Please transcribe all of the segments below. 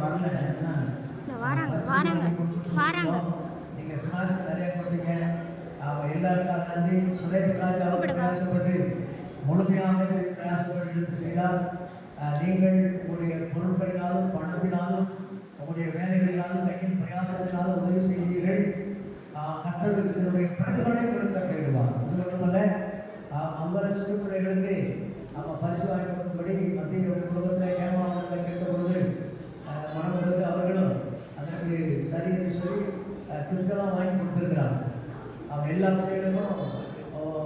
வராங்க வராங்க வராங்க. நீங்கள் ஸ்நாக்ஸ் நிறைய கொடுத்தீங்க. அவங்க எல்லாருக்கும் நன்றி. சுரேஷ் ராஜா பிரயாசப்பட்டு முழுமையாக பிரயாசப்பட்டு செய்தால் நீங்கள் உங்களுடைய பொருட்களினாலும் பணத்தினாலும் உங்களுடைய வேலைகளினாலும் கையின் பிரயாசத்தினாலும் உதவி செய்கிறீர்கள். கர்த்தருக்கு இதனுடைய பிரதிபலனை கொடுக்க தேடுவார். அது மட்டுமல்ல அவ்வளவு சிறு பிள்ளைகளுக்கு அவன் பரிசு வாங்கி கொடுக்கும்படி மத்திய குடும்பத்தில் ஏமாற்றங்களை கேட்டபொழுது மனதிற்கு அவர்களும் அதற்கு சரி என்று சொல்லி திருத்தலாம் வாங்கி கொடுத்துருக்கிறாங்க. அவன் எல்லா பிள்ளைகளுக்கும்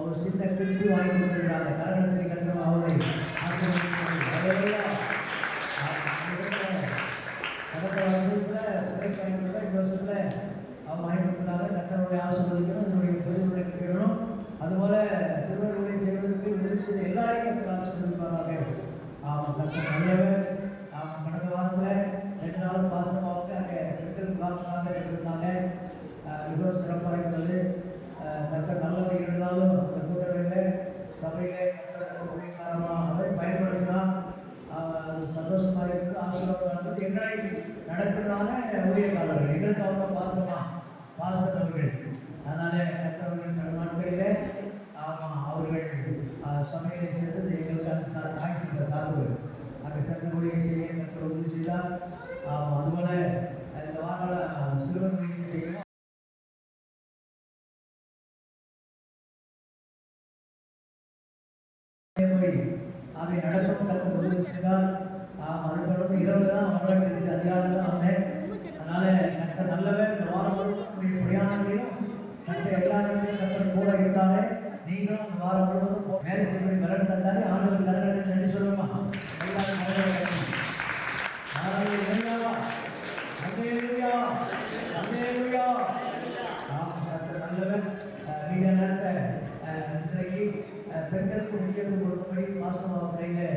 ஒரு சின்ன திருப்பி வாங்கி கொடுத்துருக்கிறாங்க. கரகத்தை கண்டவன் அவரை கடந்த வருஷத்தில் இந்த வருஷத்தில் அவன் வாங்கி கொடுத்தாங்க. கர்த்தருடைய ஆசீர்வதிக்கணும், அதனுடைய பெருமையை கேட்கணும். அதுபோல சிறுவர்களை செய்வதற்கு உதவி செய்த எல்லாரையும் ஆசீர்வதிப்பாங்க. அவன் கர்த்தர் நல்லவர். அவன் கடந்த வாரத்தில் 2 நாள் பாசனமாக அங்கே கிளாஸாக எடுத்திருந்தாங்க. மிகவும் சிறப்பாக இருந்தது. கர்த்தர் நல்லவர் இருந்தாலும் அந்த கூட்டங்களில் சபையிலே காரணமாக அதை பயன்படுத்தினால் அது சந்தோஷமாக இருக்குது, ஆசீர்வாதமாக இருக்குது. எங்களை நடக்கிறதான ஊழியக்காரர்கள் எங்களுக்கு அவங்க பாசத்தவர்கள். அதனால கர்த்தவர்கள் சில நாட்களிலே அவர்கள் சமையலை சேர்ந்து எங்களுக்கு அந்த தாய் செய்த சாப்பிடுவது அங்கே சட்ட ஊழியை செய்ய கர்த்தர் உதவி செய்தால் அதுபோல இந்த வாரம் சிறுவர் முயற்சி செய்யணும். அதை நடக்கும் கற்று உதவி செய்தால் அதுபோல இரவு தான் அவர்களுக்கு அதிகாரம் தான் வந்தேன். அதனால கற்ற நல்லவர். இந்த வாரம் முழுவதும் பிரயாணங்களையும் கற்ற எல்லாருமே கற்று கூட இருந்தாலே நீங்களும் இந்த வாரம் முழுவதும் வேலை செய்வதை கலந்து தந்தாலே ஆண்டுகள் கலந்து நன்றி சொல்லுமா. நல்லவர். நீங்க நேரத்தை இன்றைக்கு பெண்களுக்கு முக்கியத்துவம் கொடுக்கும்படி மாசமாக கையில்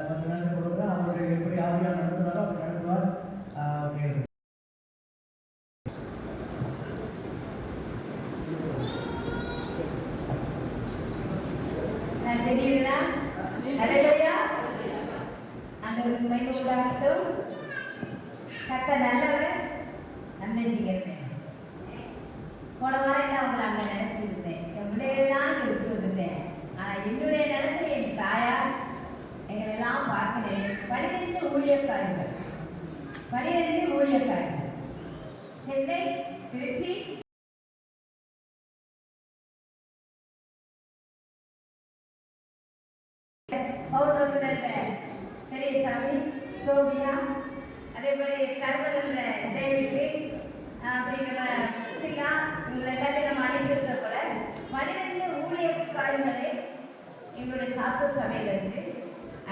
மற்ற நேரத்தை கொடுக்குறேன். அவருடைய எப்படி ஆவியாக நடத்துனாரோ அப்படி நடத்துவார். நன்மை செய்கிறேன். போன வாரம் என்ன அவங்களை அங்கே நினைச்சுருந்தேன். என் பிள்ளைகள்லாம் விட்டு வந்துட்டேன். ஆனால் என்னுடைய நினைச்சு என் தாயார் எங்களை எல்லாம் பார்க்கிறேன். 12 ஊழியக்காரர்கள், 12 ஊழியக்காரர்கள் சென்னை, திருச்சி, பெரியசாமி, சோபியா, அதே மாதிரி கருமலில் சேவிட்டு அப்படிங்கிற ஸ்ரீலா இவங்க எல்லாத்தையும் நம்ம அனுப்பியிருக்க போல 12 ஊழியக்காரர்களே எங்களுடைய சாத்து சபையிலிருந்து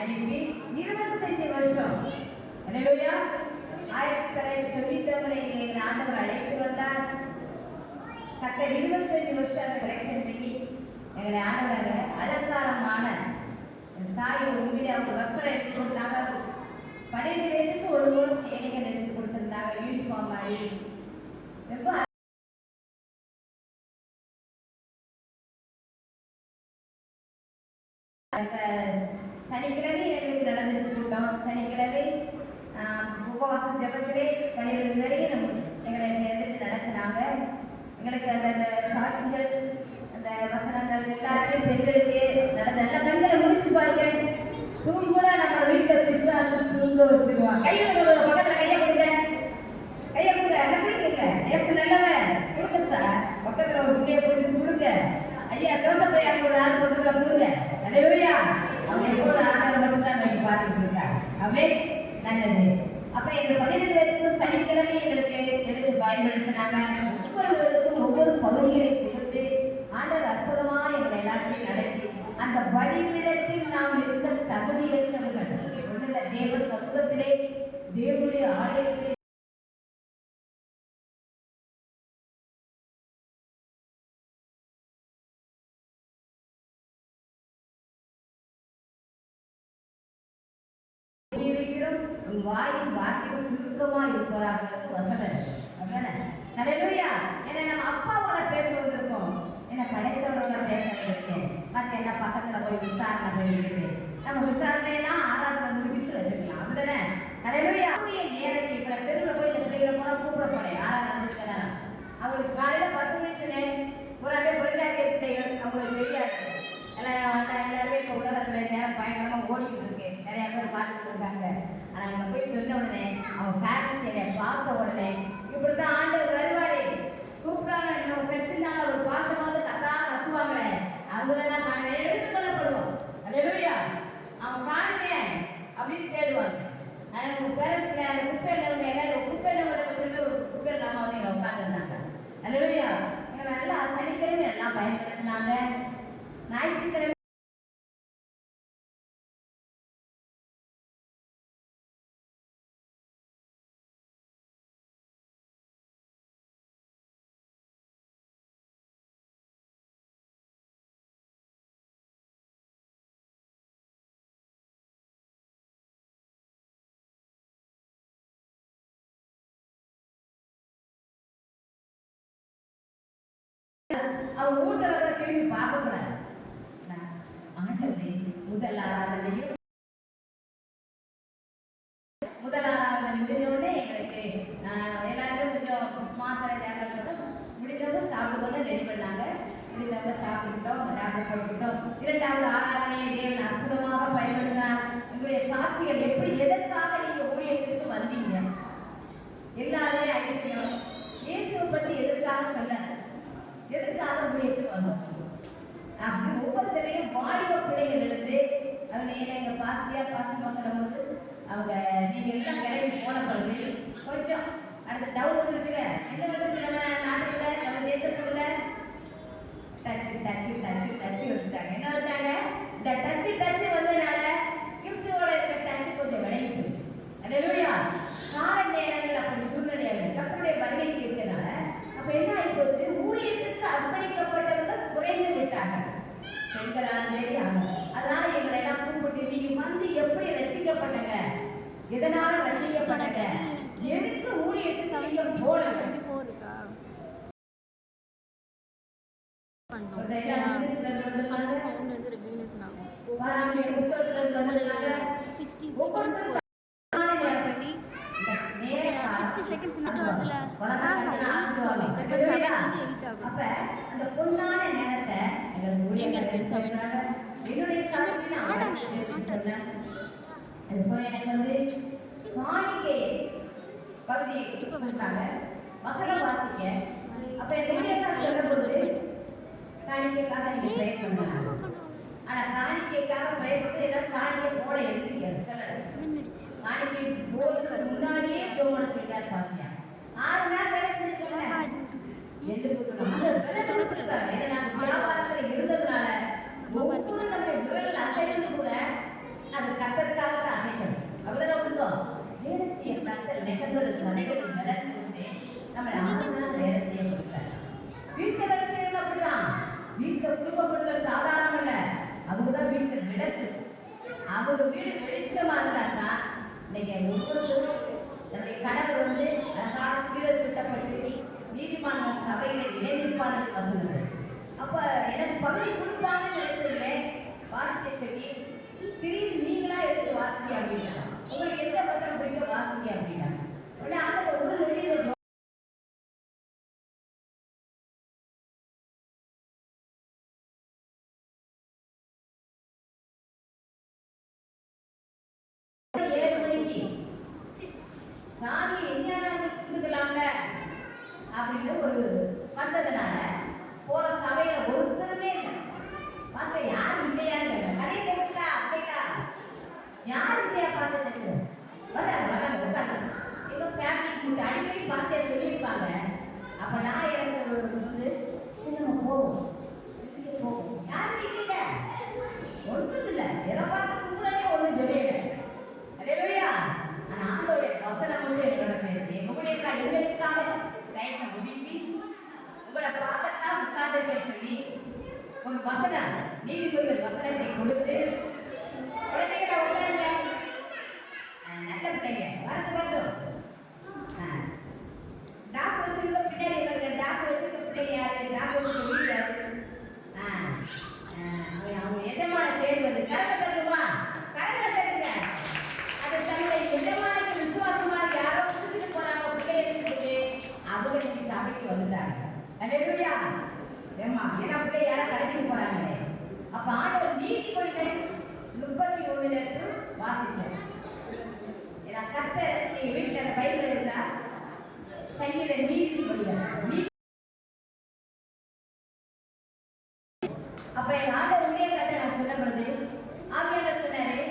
அனுப்பி 25 வருஷம் அல்லேலூயா 1999 எங்களை ஆண்டவர் அழைத்து வந்தார். கட்ட 25 வருஷம் செலக்ஷன் பண்ணி எங்களை ஆண்டவர் அலங்காரமான தாய் உங்ககிட்ட அவங்க வஸ்திரம் எடுத்து கொடுத்தாங்க. 12 பேருக்கு ஒரு சேலைகள் எடுத்து கொடுத்துருந்தாங்க. யூனிஃபார்ம் மாதிரி ரொம்ப சனிக்கிழமை எங்களுக்கு நடந்துச்சு கூட்டம். சனிக்கிழமை உபவாச ஜபத்திலே 12 வரையும் எங்களை எடுத்து நடத்தினாங்க. எங்களுக்கு அந்த சாட்சிகள் அந்த வசனங்கள் எல்லாருமே பெண்களுக்கு நடந்த எல்லா பெண்களை முடிச்சு பாருங்க. தூங்குல நம்ம வீட்டில் பிசாசு தூங்க வச்சிருவான். பக்கத்தில் கையை கொடுங்க, கையை கொடுங்க, என்ன பிடிக்குங்க எஸ் நல்லவன் கொடுங்க சார். பக்கத்தில் ஒரு பிள்ளையை பிடிச்சி கொடுங்க. ஐயா ஜோசப் ஐயா ஒரு ஆள் பக்கத்தில் கொடுங்க. அல்லேலூயா. அவங்க எப்போது ஆண்டவர் மட்டும்தான் நம்ம பார்த்துட்டு இருக்காங்க. அவளே நல்லது. அப்போ எங்கள் 12 பேருக்கு சனிக்கிழமை எங்களுக்கு எடுத்து பயன்படுத்தினாங்க. ஒவ்வொருவருக்கும் ஒவ்வொரு பகுதிகளை கொடுத்து ஆண்டவர் அற்புதமாக எங்களை எல்லாத்தையும் நடத்தி அந்த வழிவிடத்தில் நாம் இருக்க தகுதி வைத்தவர்கள் தேவ சமூகத்திலே தேவனுடைய ஆலயத்திலே வாயின் வார்த்தை சுருக்கமாக இருப்பதாக வசனம். அல்லேலூயா. ஏன்னா நம்ம அப்பாவோட பேசுவது இருக்கும், என்ன படைத்தவரோட பேசுறதுக்கு மற்ற என்ன பக்கத்தில் போய் விசாரணை பண்ணிட்டு நம்ம விசாரணையெல்லாம் ஆராதனை முடிச்சுட்டு வச்சுக்கலாம். அப்படிதானே ஹalleluya. நேரத்தை இப்ப தெருவில் போய் இந்த பிள்ளைகளை போனா கூப்பிட போறேன். யாராவது வந்துருக்காங்க. அவங்களுக்கு காலையில 10 மணி சொன்னேன். பூராவே புரட்சாரிய பிள்ளைகள் அவங்களுக்கு தெரியாது. எல்லாருமே இப்போ உலகத்தில் நேரம் பயங்கரமாக ஓடிக்கிட்டு இருக்கு. நிறைய பேர் பார்த்துட்டு இருக்காங்க. ஆனால் அவங்க போய் சொன்ன உடனே அவங்க பேரண்ட்ஸ் என்னை பார்த்த உடனே இப்படித்தான் ஆண்டவர் வருவாரு கூப்பிடாங்க. இன்னும் செச்சுருந்தாங்க ஒரு பாசமாவது கத்துவாங்களே அவங்களெல்லாம் நாங்கள் எடுத்துக்கொள்ளப்படுவோம். ஹalleluya. அவங்க காணுங்க அப்படின்னு தேடுவாங்க. ஆனால் உங்கள் பேரண்ட்ஸில் அந்த குப்பையில் இருந்த எல்லாரும் குப்பையில் விட சொல்லி ஒரு குப்பையில் நம்ம வந்து உட்காந்துருந்தாங்க. ஹalleluya. எங்களை நல்லா சனிக்கிழமை எல்லாம் பயன்படுத்தினாங்க. ஞாயிற்றுக்கிழமை அவங்க வீட்டில் வர திரும்பி பார்க்கக்கூடாது. ஆண்டவரே முதல் ஆராதனையும் முடிஞ்சோடனே எங்களுக்கு எல்லாருமே கொஞ்சம் மாத்திரை தேவை முடிஞ்சவங்க சாப்பிடும்போது ரெடி பண்ணாங்க. முடிஞ்சவங்க சாப்பிட்டோம், டாக்டர் போட்டுக்கிட்டோம். இரண்டாவது ஆராதனையை தேவன் அற்புதமாக பயன்படுத்தினார். உங்களுடைய சாட்சிகள் எப்படி எதற்காக நீங்க ஊழியத்திற்கு வந்தீங்க எல்லாருமே ஐஸ்வர்யம் இயேசுவை பற்றி எதற்காக சொல்ல எதற்காக ஊழியத்துக்கு வந்தோம் அப்படி ஒவ்வொருத்தரையும் வாலிப பிள்ளைகள் இருந்து அவங்க எங்க பாசமா சொல்லும்போது அவங்க நீங்க எல்லாம் கிளம்பி போன பிறகு கொஞ்சம் அடுத்த டவுட் வந்துச்சுல என்ன வந்துச்சு நம்ம நாட்டுக்குள்ள நம்ம தேசத்துக்குள்ள டச்சு வந்துட்டாங்க. என்ன வந்தாங்க இந்த டச்சு வந்ததுனால கிறிஸ்துவோட இருக்கிற டச்சு கொஞ்சம் விலகி போயிடுச்சு. ஹalleluya. கால நேரங்கள் அப்படி சூழ்நிலையாக கர்த்தருடைய வருகைக்கு இருக்கிறதுனால அப்ப என்ன ஆகி போச்சு ஊழியத்துக்கு அர்ப்பணிக்கப்பட்டவர்கள் குறைந்து விட்டார்கள். பெண்களாலும் சரி அதனால எங்களை எல்லாம் கூப்பிட்டு நீங்க வந்து எப்படி ரசிக்கப்பட்டாங்க எதனால ரசிக்கப்பட்டாங்க எதுக்கு ஊழியத்துக்கு போறாங்க அந்த பொன்னான நேரத்தை என்னுடைய எனக்கு வந்து காணிக்கை பகுதி இப்ப பண்ணாங்க வசனம் வாசிக்க அப்ப எங்க சொல்லும்போது காணிக்கைக்காக நீங்க ப்ரே பண்ணலாம். ஆனா காணிக்கைக்காக பயப்பட்டு ஏதாவது காணிக்கை போட எழுதிக்கிறது காணிக்கை போடுறதுக்கு முன்னாடியே ஜோமன சொல்லிட்டாரு பாசியா 6 நாள் வேலை செஞ்சிருக்காங்க. வியாபாரத்தில் இருந்ததுனால ஒவ்வொரு நம்முடைய விரல் அசைறது கூட அது கத்தற்காக அசைக்கணும். அப்படிதான் கொடுத்தோம் வேலை செய்ய கத்தல் நெகங்கள் சதைகள் விளக்கு நம்ம வேலை செய்ய கொடுத்தாரு. வீட்டில் வேலை செய்யணும் அப்படிதான். வீட்டில் குடும்பப்படுதல் சாதாரணம் இல்லை. அவங்கதான் வீட்டில் விளக்கு. அவங்க வீடு வெளிச்சமா இருந்தாங்கன்னா இன்னைக்கு ஒவ்வொருத்தரும் தன்னுடைய கணவர் வந்து அழகாக கீழே சுட்டப்பட்டு நீதிமான சபையில இணைப்பானது வசனங்கள். அப்ப எனக்கு பகுதி கொடுப்பாங்கன்னு நினைச்சதுல வாசிக்க சொல்லி திடீர்னு நீங்களா எடுத்து வாசிக்க அப்படின்னா உங்களுக்கு எந்த வசனம் பிடிக்க வாசிக்க அப்படின்னா உடனே அந்த முதல் வெளியில சாமி எங்கேயாவது சுட்டுக்கலாம்ல அப்படின்னு ஒரு வந்ததுனால போற சபையில ஒருத்தருமே இல்லை. பாச யாரும் இல்லையான்னு நிறைய பேருக்கா அப்படியா யாரும் இல்லையா பாச வராங்க உட்காந்து எங்க ஃபேமிலி கூட்டு அடிக்கடி பாசைய சொல்லியிருப்பாங்க. அப்ப நான் எனக்கு வந்து நம்ம போவோம் யாரும் இல்லை ஒன்றும் இல்லை எதை பார்த்து கூடனே ஒன்றும் தெரியல. ஹalleluya. ஆனா ஆண்டோடைய வசனம் வந்து என்னோட பேசி உங்களுக்காக எங்களுக்காக டைமை ஒதுக்கி உங்களை பார்க்கத்தான் உட்கார்ந்து சொல்லி ஒரு வசனம் நீதிபதிகள் வசனத்தை கொடுத்து குழந்தைகளை உட்காருங்க நல்ல பிள்ளைங்க வரணும் டாக்டர் வச்சிருக்க பின்னாடி இருக்கிற டாக்டர் வச்சிருக்க பிள்ளைங்க யாரு டாக்டர் வச்சிருக்க வீடு யாரு அவங்க எஜமான தேர்வு வந்து கரத்தை தருமா கரத்தை தருங்க அதை தன்னுடைய எஜமான வாசிச்சோம். ஏன்னா கர்த்தர் நீங்க வீட்டுல அந்த பைபிள் இருந்தா சங்கீத நீதி அப்ப எங்க ஆண்டவர் உடைய கட்ட நான் சொன்ன பொழுது ஆவியாளர் சொன்னாரு,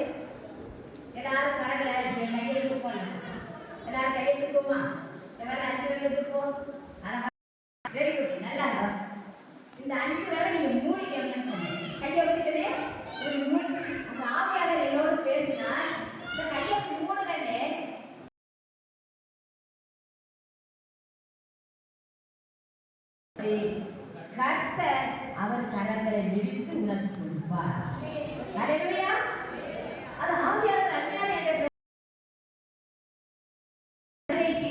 எல்லாரும் கரங்களை கையை தூக்கணும், எல்லாரும் கையை தூக்குமா, எல்லாரும் 5 பேர்ல தூக்கும். வெரி குட், நல்லா இந்த 5 பேரை நீங்க மூடிக்கணும்னு சொன்னேன். கையை எப்படி சொன்னேன்? அந்த ஆவியாளர் என்னோட பேசினா இந்த கையை மூடுங்கன்னு கர்த்தர் அவர் கரங்களை விரித்து உனக்கு கொடுப்பார். அல்லேலூயா. அது ஆவியாளர் அன்னையான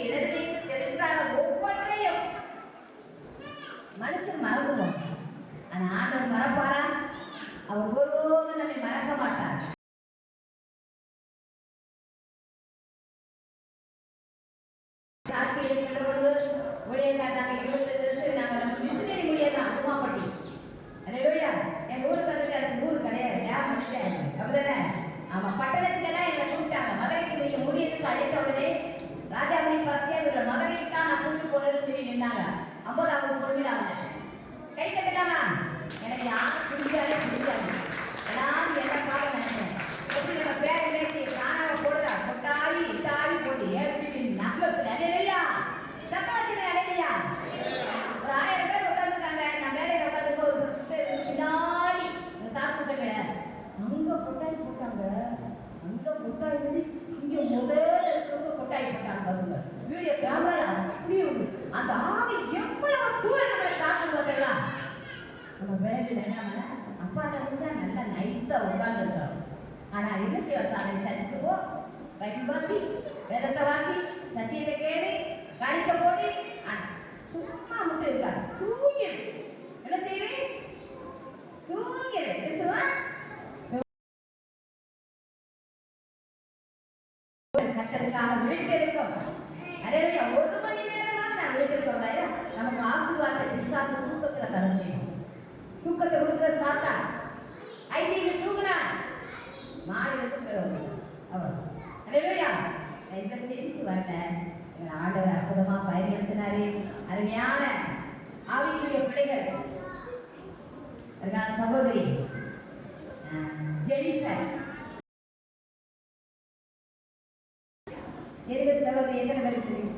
இடத்திற்கு செலுத்தாத ஒவ்வொன்றையும் மனுஷன் மறந்துவோம். ஆனா ஆண்டவர் மறப்பாரா? அவர் ஒருபோதும் நம்மை மறக்க மாட்டார். சாட்சியை சொல்லும் பொழுது ஊழியக்காரங்க 20 வருஷம் நாங்கள் நம்ம மிஷினரி ஊழியர் தான் உமாப்பட்டி. அல்லேலூயா. எங்க ஊருக்கு வந்துட்டு எனக்கு ஊர் கிடையாது, டேம் அப்படிதானே? ஆமா, பட்டணத்துக்கெல்லாம் எங்களை கூப்பிட்டாங்க. மதுரைக்கு நீங்க ஊழியத்துக்கு அழைத்த உடனே ராஜாமணி பாசியா இவர்கள் மதுரைக்கு தான் நான் கூப்பிட்டு போறேன்னு சொல்லி நின்னாங்க. 50வது பொருளாங்க கை தட்டலாமா? எனக்கு யாரும் பிடிச்சாலே பிடிச்சாங்க. நான் என்ன காலம் நினைச்சேன், எப்படி நம்ம பேரை மேய்ச்சி காணாம போடுதா கொட்டாயி இட்டாயி போது ஏசி நம்பத்துல அலையா சத்தவச்சின அலையா. ஒரு 1000 பேர் உட்காந்துருக்காங்க. நான் மேடையில் உட்காந்துருக்க ஒரு பின்னாடி சாப்பிட்டு சொல்றேன், அங்க கொட்டாய் போட்டாங்க, அங்க கொட்டாய் இங்க முதல்ல இருக்கிறவங்க கொட்டாய் போட்டாங்க. பாருங்க வீடியோ கேமரா அப்படியே அந்த ஆவி எவ்வளவு தூரம் நம்மளை தாக்கம் பார்த்தலாம். நம்ம வேலையில் என்ன அப்பா தான் நல்லா நைஸா உட்கார்ந்துருக்காங்க. ஆனா என்ன செய்வா சாலை சர்ச்சுக்கு போ, பைபிள் வாசி, வேதத்தை வாசி, சத்தியத்தை கேளு, காணிக்க போடு, சும்மா மட்டும் இருக்காரு. தூங்கிடு. என்ன செய்யுது? தூங்கிடு. பேசுவா கர்த்தருக்காக விழித்திருக்கும். அல்லேலூயா. 1 மணி நேரமா நான் விழித்திருக்கோம். நமக்கு ஆசீர்வாதத்தை பிசாசு தூக்கத்துல தர செய்யும். தூக்கத்தை கொடுக்குற சாத்தா ஐடிக்கு தூக்குனா மாடி தூக்குறோம். அவ்வளோ. அல்லேலூயா. இந்த செய்திக்கு வரல, எங்கள் ஆண்டவர் அற்புதமா பயன்படுத்தினாரு. அருமையான ஆவிக்குரிய பிள்ளைகள், அருமையான சகோதரி ஜெனிஃபர், சகோதரி எத்தனை பேர்